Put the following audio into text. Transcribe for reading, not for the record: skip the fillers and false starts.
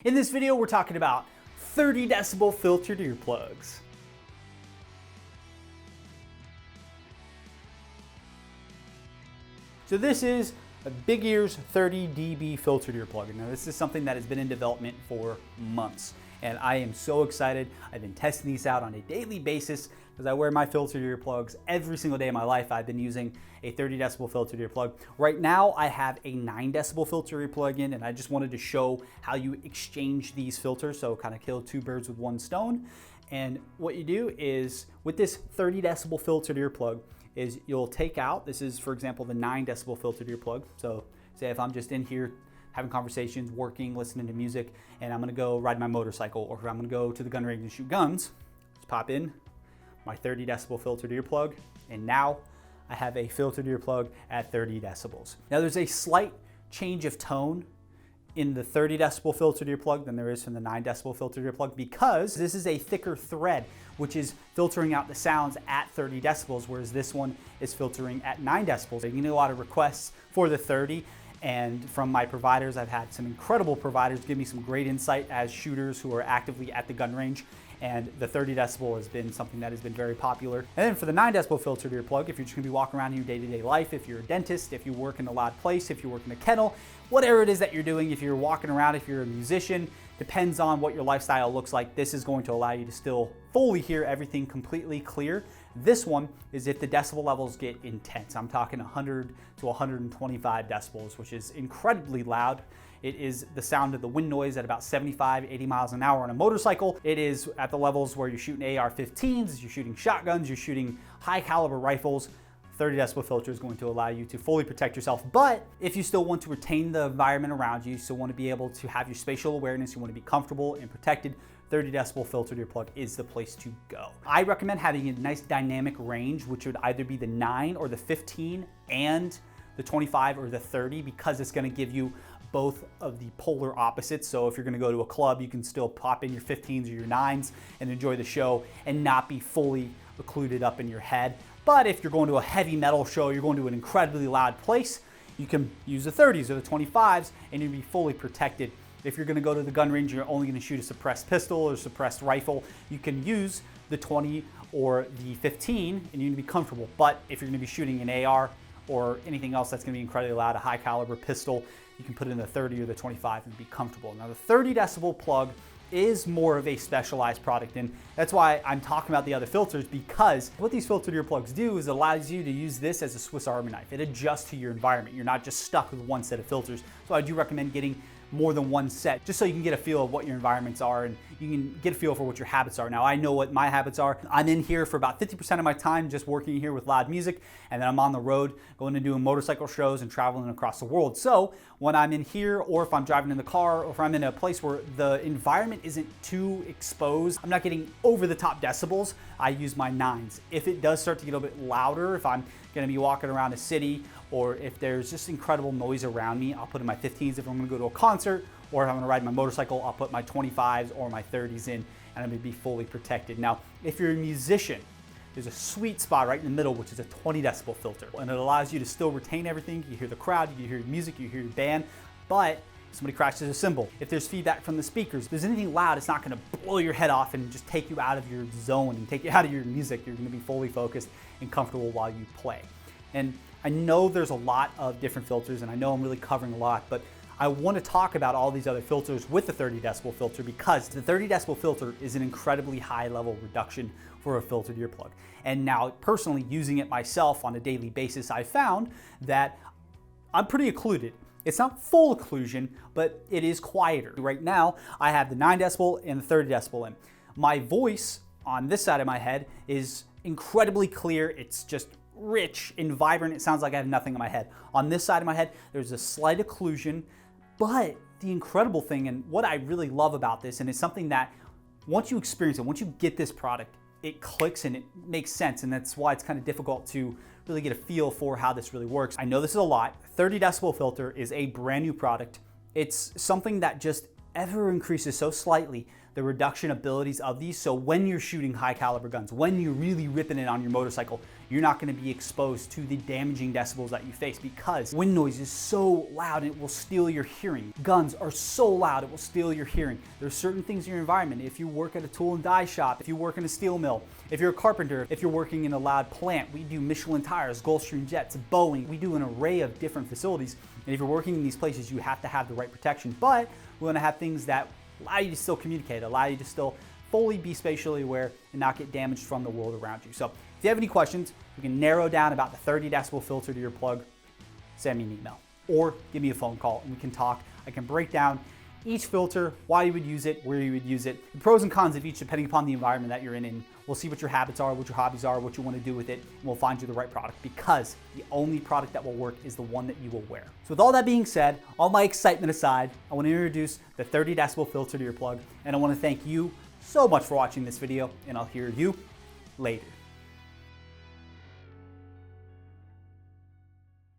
In this video, we're talking about 30 decibel filtered earplugs. So this is a Big Ears 30 dB filtered earplug. Now this is something that has been in development for months, and I am so excited. I've been testing these out on a daily basis because I wear my filtered earplugs every single day of my life. I've been using a 30 decibel filtered earplug. Right now I have a 9 decibel filter earplug in, and I just wanted to show how you exchange these filters, so kind of kill two birds with one stone. And what you do is with this 30 decibel filtered earplug is you'll take out, this is for example the 9 decibel filtered earplug. So say if I'm just in here having conversations, working, listening to music, and I'm gonna go ride my motorcycle, or if I'm gonna go to the gun range and shoot guns, just pop in my 30 decibel filtered earplug, and now I have a filtered earplug at 30 decibels. Now there's a slight change of tone in the 30 decibel filtered earplug than there is from the 9 decibel filtered earplug, because this is a thicker thread which is filtering out the sounds at 30 decibels, whereas this one is filtering at 9 decibels. I get a lot of requests for the 30, and from my providers, I've had some incredible providers give me some great insight as shooters who are actively at the gun range, and the 30 decibel has been something that has been very popular. And then for the 9 decibel filtered earplug, if you're just gonna be walking around in your day-to-day life, if you're a dentist, if you work in a loud place, if you work in a kennel, whatever it is that you're doing, if you're walking around, if you're a musician, depends on what your lifestyle looks like, this is going to allow you to still fully hear everything completely clear. This one is if the decibel levels get intense. I'm talking 100 to 125 decibels, which is incredibly loud. It is the sound of the wind noise at about 75, 80 miles an hour on a motorcycle. It is at the levels where you're shooting AR-15s, you're shooting shotguns, you're shooting high caliber rifles. 30 decibel filter is going to allow you to fully protect yourself. But if you still want to retain the environment around you, you still want to be able to have your spatial awareness, you want to be comfortable and protected, 30 decibel filtered earplug is the place to go. I recommend having a nice dynamic range, which would either be the 9 or the 15 and the 25 or the 30, because it's going to give you both of the polar opposites. So if you're gonna go to a club, you can still pop in your 15s or your 9s and enjoy the show and not be fully occluded up in your head. But if you're going to a heavy metal show, you're going to an incredibly loud place, you can use the 30s or the 25s and you'll be fully protected. If you're gonna go to the gun range, you're only gonna shoot a suppressed pistol or suppressed rifle, you can use the 20 or the 15 and you're gonna be comfortable. But if you're gonna be shooting an AR or anything else that's gonna be incredibly loud, a high caliber pistol, you can put it in the 30 or the 25 and be comfortable. Now the 30 decibel plug is more of a specialized product, and that's why I'm talking about the other filters, because what these filtered earplugs do is it allows you to use this as a Swiss Army knife. It adjusts to your environment. You're not just stuck with one set of filters. So I do recommend getting more than one set, just so you can get a feel of what your environments are and you can get a feel for what your habits are. Now I know what my habits are. I'm in here for about 50% of my time just working here with loud music, and then I'm on the road going and doing motorcycle shows and traveling across the world. So when I'm in here, or if I'm driving in the car, or if I'm in a place where the environment isn't too exposed, I'm not getting over the top decibels, I use my 9s. If it does start to get a bit louder, if I'm gonna be walking around a city, or if there's just incredible noise around me, I'll put in my 15s. If I'm gonna go to a concert, or if I'm gonna ride my motorcycle, I'll put my 25s or my 30s in, and I'm gonna be fully protected. Now, if you're a musician, there's a sweet spot right in the middle, which is a 20 decibel filter. And it allows you to still retain everything. You hear the crowd, you hear music, you hear your band, but somebody crashes a cymbal. If there's feedback from the speakers, if there's anything loud, it's not gonna blow your head off and just take you out of your zone and take you out of your music. You're gonna be fully focused and comfortable while you play. And I know there's a lot of different filters, and I know I'm really covering a lot, but I want to talk about all these other filters with the 30 decibel filter, because the 30 decibel filter is an incredibly high level reduction for a filtered earplug. And now personally using it myself on a daily basis, I found that I'm pretty occluded. It's not full occlusion, but it is quieter. Right now, I have the 9 decibel and the 30 decibel in. My voice on this side of my head is incredibly clear. It's just rich and vibrant. It sounds like I have nothing in my head. On this side of my head, there's a slight occlusion, but the incredible thing, and what I really love about this, and it's something that once you experience it, once you get this product, it clicks and it makes sense, and that's why it's kind of difficult to really get a feel for how this really works. I know this is a lot. 30 decibel filter is a brand new product. It's something that just ever increases so slightly the reduction abilities of these. So when you're shooting high caliber guns, when you're really ripping it on your motorcycle, you're not going to be exposed to the damaging decibels that you face, because wind noise is so loud and it will steal your hearing. Guns are so loud it will steal your hearing. There's certain things in your environment. If you work at a tool and die shop, if you work in a steel mill, if you're a carpenter, if you're working in a loud plant, we do Michelin tires, Gulfstream jets, Boeing, we do an array of different facilities. And if you're working in these places, you have to have the right protection, but we want to have things that allow you to still communicate, allow you to still fully be spatially aware and not get damaged from the world around you. So if you have any questions, we can narrow down about the 30 decibel filter to your plug, send me an email or give me a phone call and we can talk. I can break down each filter, why you would use it, where you would use it, the pros and cons of each depending upon the environment that you're in, and we'll see what your habits are, what your hobbies are, what you want to do with it, and we'll find you the right product, because the only product that will work is the one that you will wear. So with all that being said, all my excitement aside, I want to introduce the 30 decibel filter to your plug, and I want to thank you so much for watching this video, and I'll hear you later.